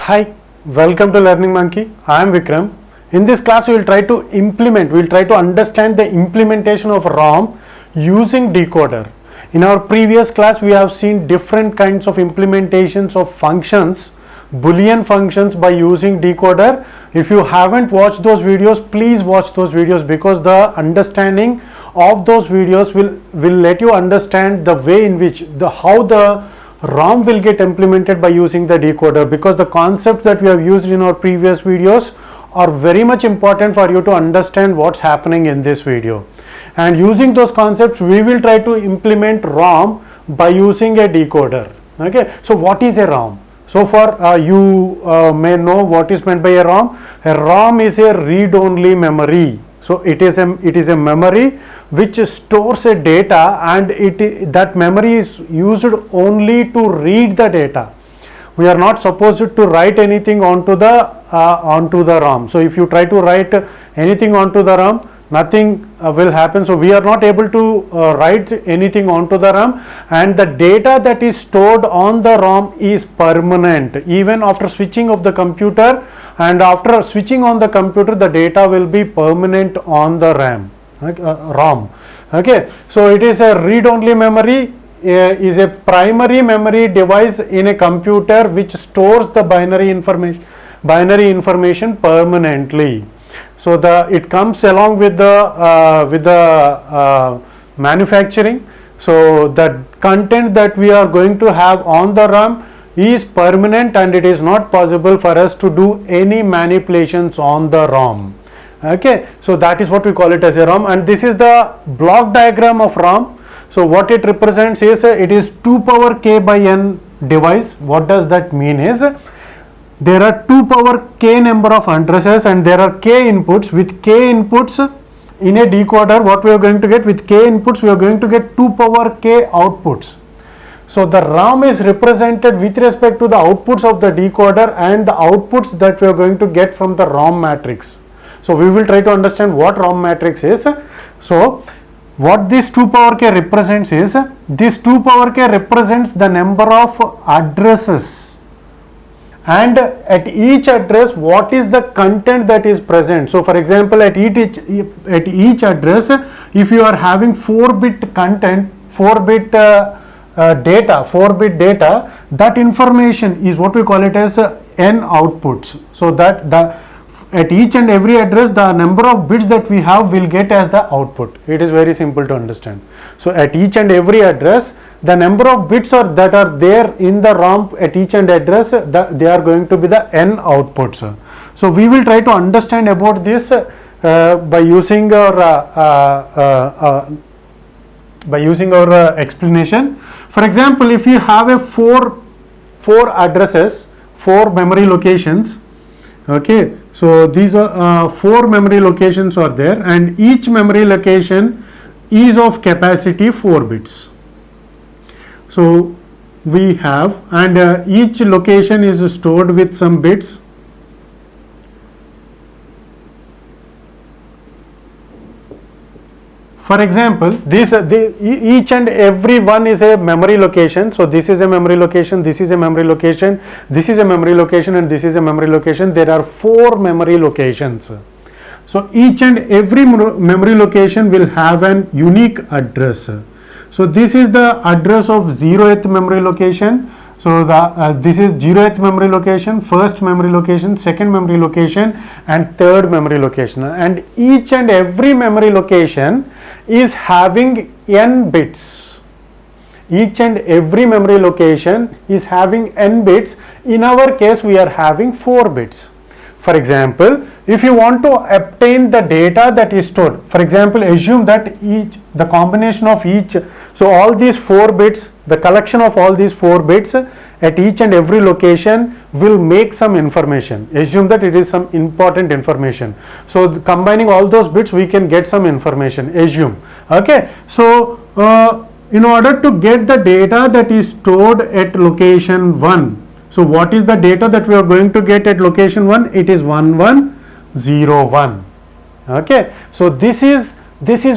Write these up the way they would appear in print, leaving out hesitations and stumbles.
Hi, welcome to Learning Monkey. I am Vikram. In this class, we will try to understand the implementation of ROM using decoder. In our previous class, we have seen different kinds of implementations of functions, Boolean functions by using decoder. If you haven't watched those videos, please watch those videos because the understanding of those videos will let you understand the way in which how the ROM will get implemented by using the decoder, because the concepts that we have used in our previous videos are very much important for you to understand what's happening in this video. And using those concepts, we will try to implement ROM by using a decoder. Okay, so what is a ROM? So far you may know what is meant by a ROM. A ROM is a read-only memory. So it is a memory which stores a data, and that memory is used only to read the data. We are not supposed to write anything onto the ROM. So if you try to write anything onto the ROM, nothing will happen. So we are not able to write anything onto the ROM, and the data that is stored on the ROM is permanent. Even after switching of the computer, and after switching on the computer, the data will be permanent on the ROM. Okay, so it is a read-only memory. Is a primary memory device in a computer which stores the binary information permanently. So it comes along with the manufacturing. So the content that we are going to have on the ROM is permanent, and it is not possible for us to do any manipulations on the ROM. Okay, so that is what we call it as a ROM, and this is the block diagram of ROM. So what it represents is it is 2 power k by n device. What does that mean is there are 2 power k number of addresses, and there are k inputs. With k inputs in a decoder, what we are going to get with k inputs, we are going to get 2 power k outputs. So the ROM is represented with respect to the outputs of the decoder and the outputs that we are going to get from the ROM matrix. So we will try to understand what ROM matrix is. So what this 2 power k represents is, this 2 power k represents the number of addresses, and at each address what is the content that is present. So for example, at each address, if you are having 4-bit content, 4-bit data, that information is what we call it as n outputs. So that at each and every address, the number of bits that we have will get as the output. It is very simple to understand. So at each and every address, the number of bits that are there in the ROM at each and address, they are going to be the n outputs. So we will try to understand about this by using our explanation. For example, if you have a four addresses, 4 memory locations. Okay, so these are 4 memory locations are there, and each memory location is of capacity 4 bits. So we have, and each location is stored with some bits. For example, each and every one is a memory location. So this is a memory location, this is a memory location, this is a memory location, and this is a memory location. There are 4 memory locations. So each and every memory location will have an unique address. So this is the address of 0th memory location. So this is 0th memory location, 1st memory location, 2nd memory location, and 3rd memory location. And each and every memory location is having n bits. Each and every memory location is having n bits. In our case, we are having 4 bits. For example, if you want to obtain the data that is stored, for example, assume that the combination of each, so all these 4 bits, the collection of all these 4 bits at each and every location will make some information. Assume that it is some important information. So combining all those bits, we can get some information. Assume. Okay. So in order to get the data that is stored at location 1, so what is the data that we are going to get at location 1? It is 1101. Okay. So this is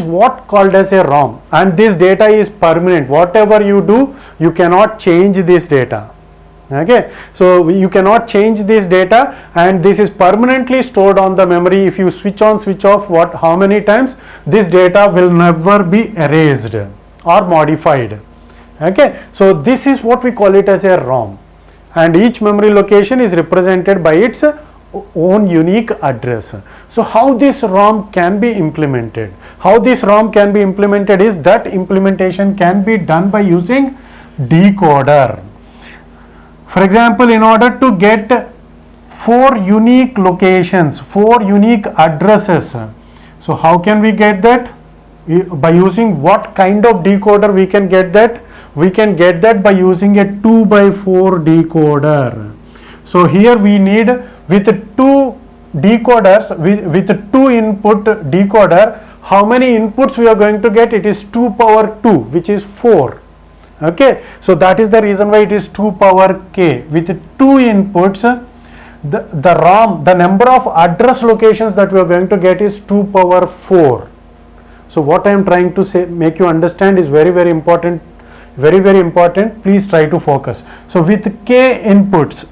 what called as a ROM, and this data is permanent. Whatever you do, you cannot change this data. Okay, so you cannot change this data, and this is permanently stored on the memory. If you switch on, switch off, how many times, this data will never be erased or modified. Okay, so this is what we call it as a ROM, and each memory location is represented by its own unique address. So how this ROM can be implemented? How this ROM can be implemented is that implementation can be done by using decoder. For example, in order to get 4 unique locations, 4 unique addresses, so how can we get that? By using what kind of decoder we can get that? We can get that by using a 2x4 decoder. So here we need, with 2 decoders, with 2 input decoder, how many inputs we are going to get? It is 2 power 2, which is 4. Okay, so that is the reason why it is 2 power k. With 2 inputs, the ROM, the number of address locations that we are going to get is 2 power 4. So what I am trying to say, make you understand, is very important, very important. Please try to focus. So with k inputs,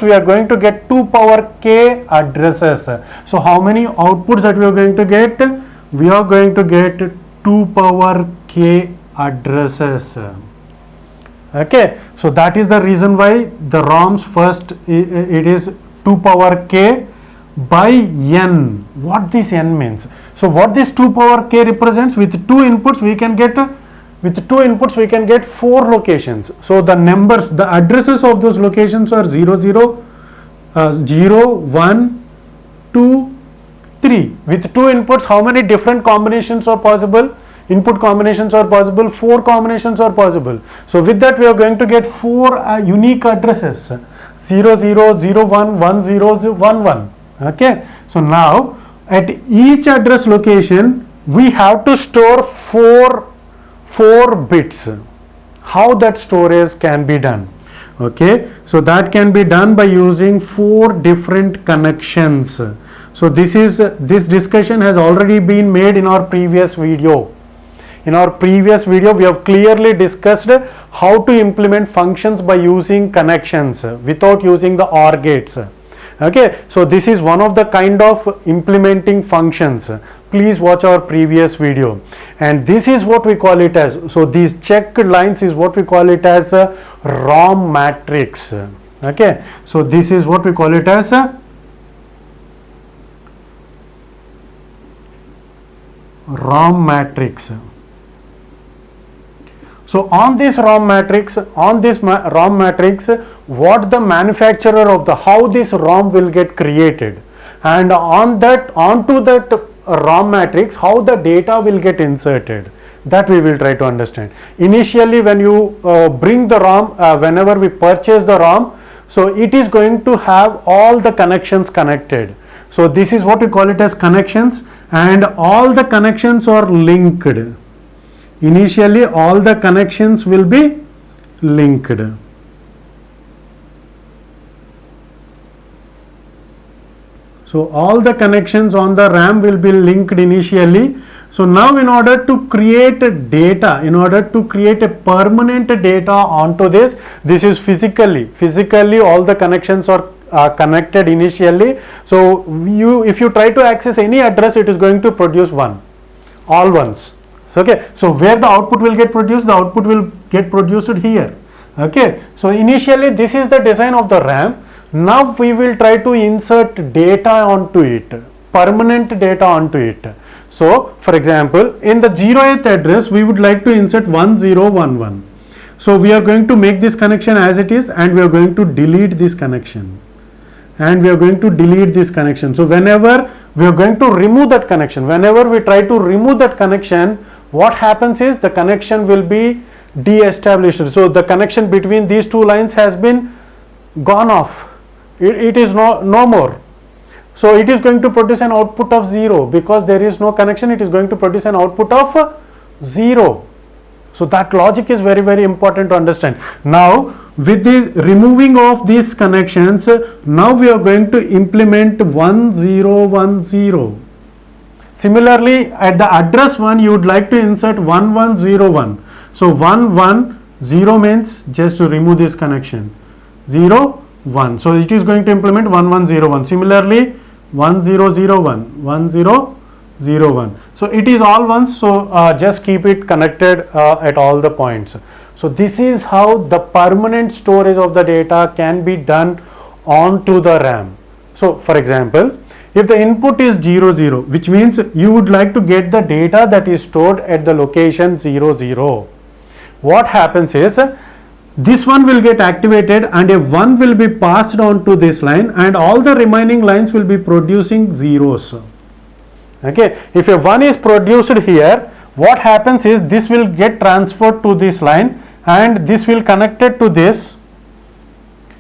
we are going to get 2 power k addresses. So how many outputs that we are going to get? We are going to get 2 power k addresses. Okay, so that is the reason why the ROMs first, it is 2 power k by n. What this n means? So what this 2 power k represents? With 2 inputs we can get 4 locations. So the numbers, the addresses of those locations are 0, 0, 0, 1, 2, 3. With 2 inputs, how many different combinations are possible? Input combinations are possible, 4 combinations are possible. So with that we are going to get 4 unique addresses, 0, 0, 0, 1, 1, 0, 1, 1. Okay, so now at each address location we have to store 4 bits. How that storage can be done? Okay, so that can be done by using 4 different connections. So this discussion has already been made in our previous video. In our previous video, we have clearly discussed how to implement functions by using connections without using the OR gates. Okay, so this is one of the kind of implementing functions. Please watch our previous video. And this is what we call it as, so these checked lines is what we call it as a ROM matrix. Okay, so this is what we call it as a ROM matrix. So on this ROM matrix, what the manufacturer of the, how this ROM will get created, and onto that ROM matrix, how the data will get inserted, that we will try to understand. Initially, when you bring the ROM, whenever we purchase the ROM, so it is going to have all the connections connected. So this is what we call it as connections, and all the connections are linked. Initially all the connections will be linked. So all the connections on the RAM will be linked initially. So now in order to create data, in order to create a permanent data onto this is physically all the connections are connected initially. So if you try to access any address, it is going to produce 1, all ones. Okay, so where the output will get produced? The output will get produced here. Okay, so initially this is the design of the RAM. Now we will try to insert data onto it, permanent data onto it. So for example, in the 0th address we would like to insert 1011. So we are going to make this connection as it is, and we are going to delete this connection, and we are going to delete this connection. So whenever we are going to remove that connection, whenever we try to remove that connection, what happens is the connection will be de-established. So the connection between these 2 lines has been gone off. It is no more. So it is going to produce an output of 0, because there is no connection. It is going to produce an output of 0. So that logic is very important to understand. Now with the removing of these connections, now we are going to implement 1010. Similarly, at the address 1 you would like to insert 1101. So 11 0 means just to remove this connection. 0 1, so it is going to implement 1 1 0 1. Similarly 1 0 0 1 1 0 0 1. So it is all ones, so just keep it connected at all the points. So this is how the permanent storage of the data can be done onto the RAM. So for example, if the input is 0 0, which means you would like to get the data that is stored at the location 0 0, what happens is this one will get activated and a 1 will be passed on to this line, and all the remaining lines will be producing zeros. Okay, if a 1 is produced here, what happens is this will get transferred to this line and this will connect it to this,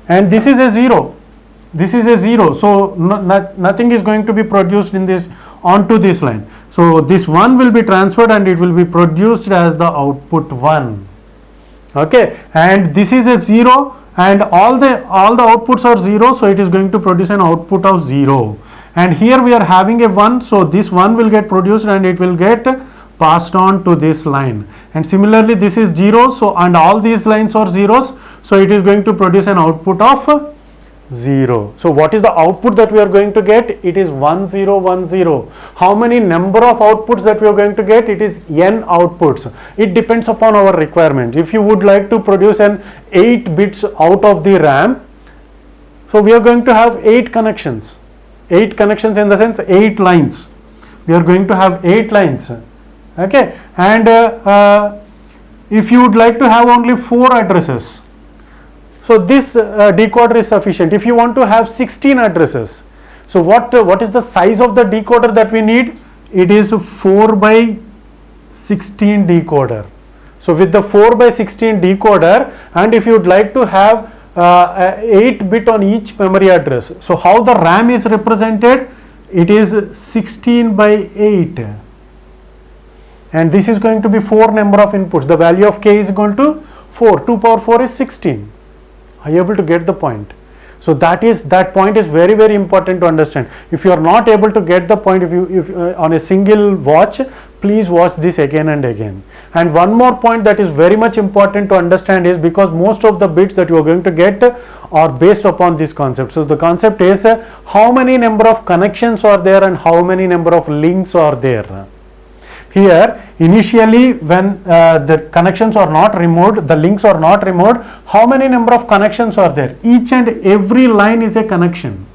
and this is a 0, this is a 0, so nothing is going to be produced in this onto this line. So this 1 will be transferred and it will be produced as the output 1. Okay, and this is a 0 and all the outputs are 0, so it is going to produce an output of 0. And here we are having a 1, so this 1 will get produced and it will get passed on to this line. And similarly this is 0, so and all these lines are zeros, so it is going to produce an output of 0. So what is the output that we are going to get? It is 1 0 1 0. How many number of outputs that we are going to get? It is n outputs. It depends upon our requirement. If you would like to produce an 8 bits out of the RAM, so we are going to have 8 connections. 8 connections in the sense 8 lines. We are going to have 8 lines. Okay, and if you would like to have only 4 addresses, so this decoder is sufficient. If you want to have 16 addresses, so what is the size of the decoder that we need? It is 4 by 16 decoder. So with the 4 by 16 decoder, and if you would like to have 8 bit on each memory address, so how the RAM is represented? It is 16 by 8, and this is going to be 4 number of inputs. The value of k is equal to 4. 2 power 4 is 16. Are you able to get the point? So that point is very, very important to understand. If you are not able to get the point, if on a single watch, please watch this again and again. And one more point that is very much important to understand is, because most of the bits that you are going to get are based upon this concept. So the concept is how many number of connections are there and how many number of links are there. Here initially when the connections are not removed, the links are not removed, how many number of connections are there? Each and every line is a connection.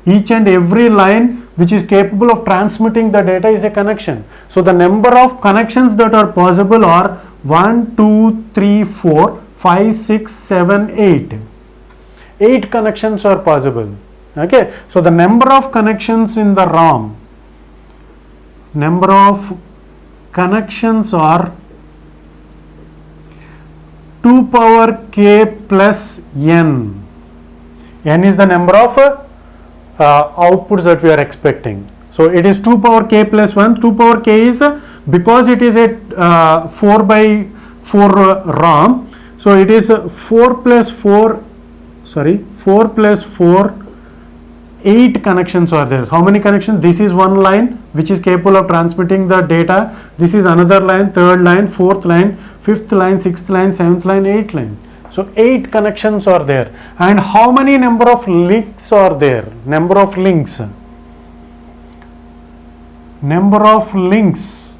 Each and every line which is capable of transmitting the data is a connection. So the number of connections that are possible are 1 2 3 4 5 6 7 8. 8 connections are possible. Okay, so the number of connections in the ROM, number of connections are 2 power k plus n. N is the number of outputs that we are expecting. So it is 2 power k plus 1. 2 power k is because it is a 4 by 4 ROM. So it is 4 plus 4, 8 connections are there. How many connections? This is one line which is capable of transmitting the data. This is another line, third line, fourth line, fifth line, sixth line, seventh line, eighth line. So 8 connections are there. And how many number of links are there? Number of links. Number of links.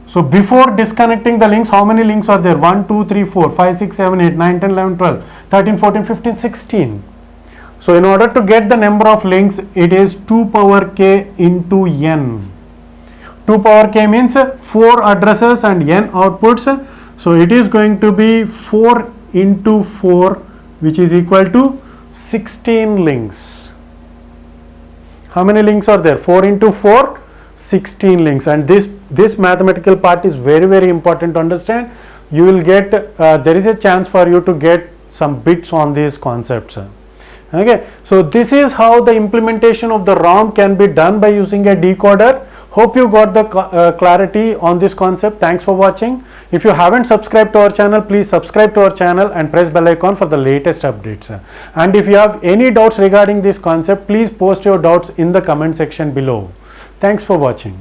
So before disconnecting the links, how many links are there? 1, 2, 3, 4, 5, 6, 7, 8, 9, 10, 11, 12, 13, 14, 15, 16. So in order to get the number of links, it is 2 power k into n. 2 power k means 4 addresses and n outputs. So it is going to be 4 into 4, which is equal to 16 links. How many links are there? 4 into 4, 16 links. And this mathematical part is very, very important to understand. You will get, there is a chance for you to get some bits on these concepts. Okay, so this is how the implementation of the ROM can be done by using a decoder. Hope you got the clarity on this concept. Thanks for watching. If you haven't subscribed to our channel, please subscribe to our channel and press bell icon for the latest updates. And if you have any doubts regarding this concept, please post your doubts in the comment section below. Thanks for watching.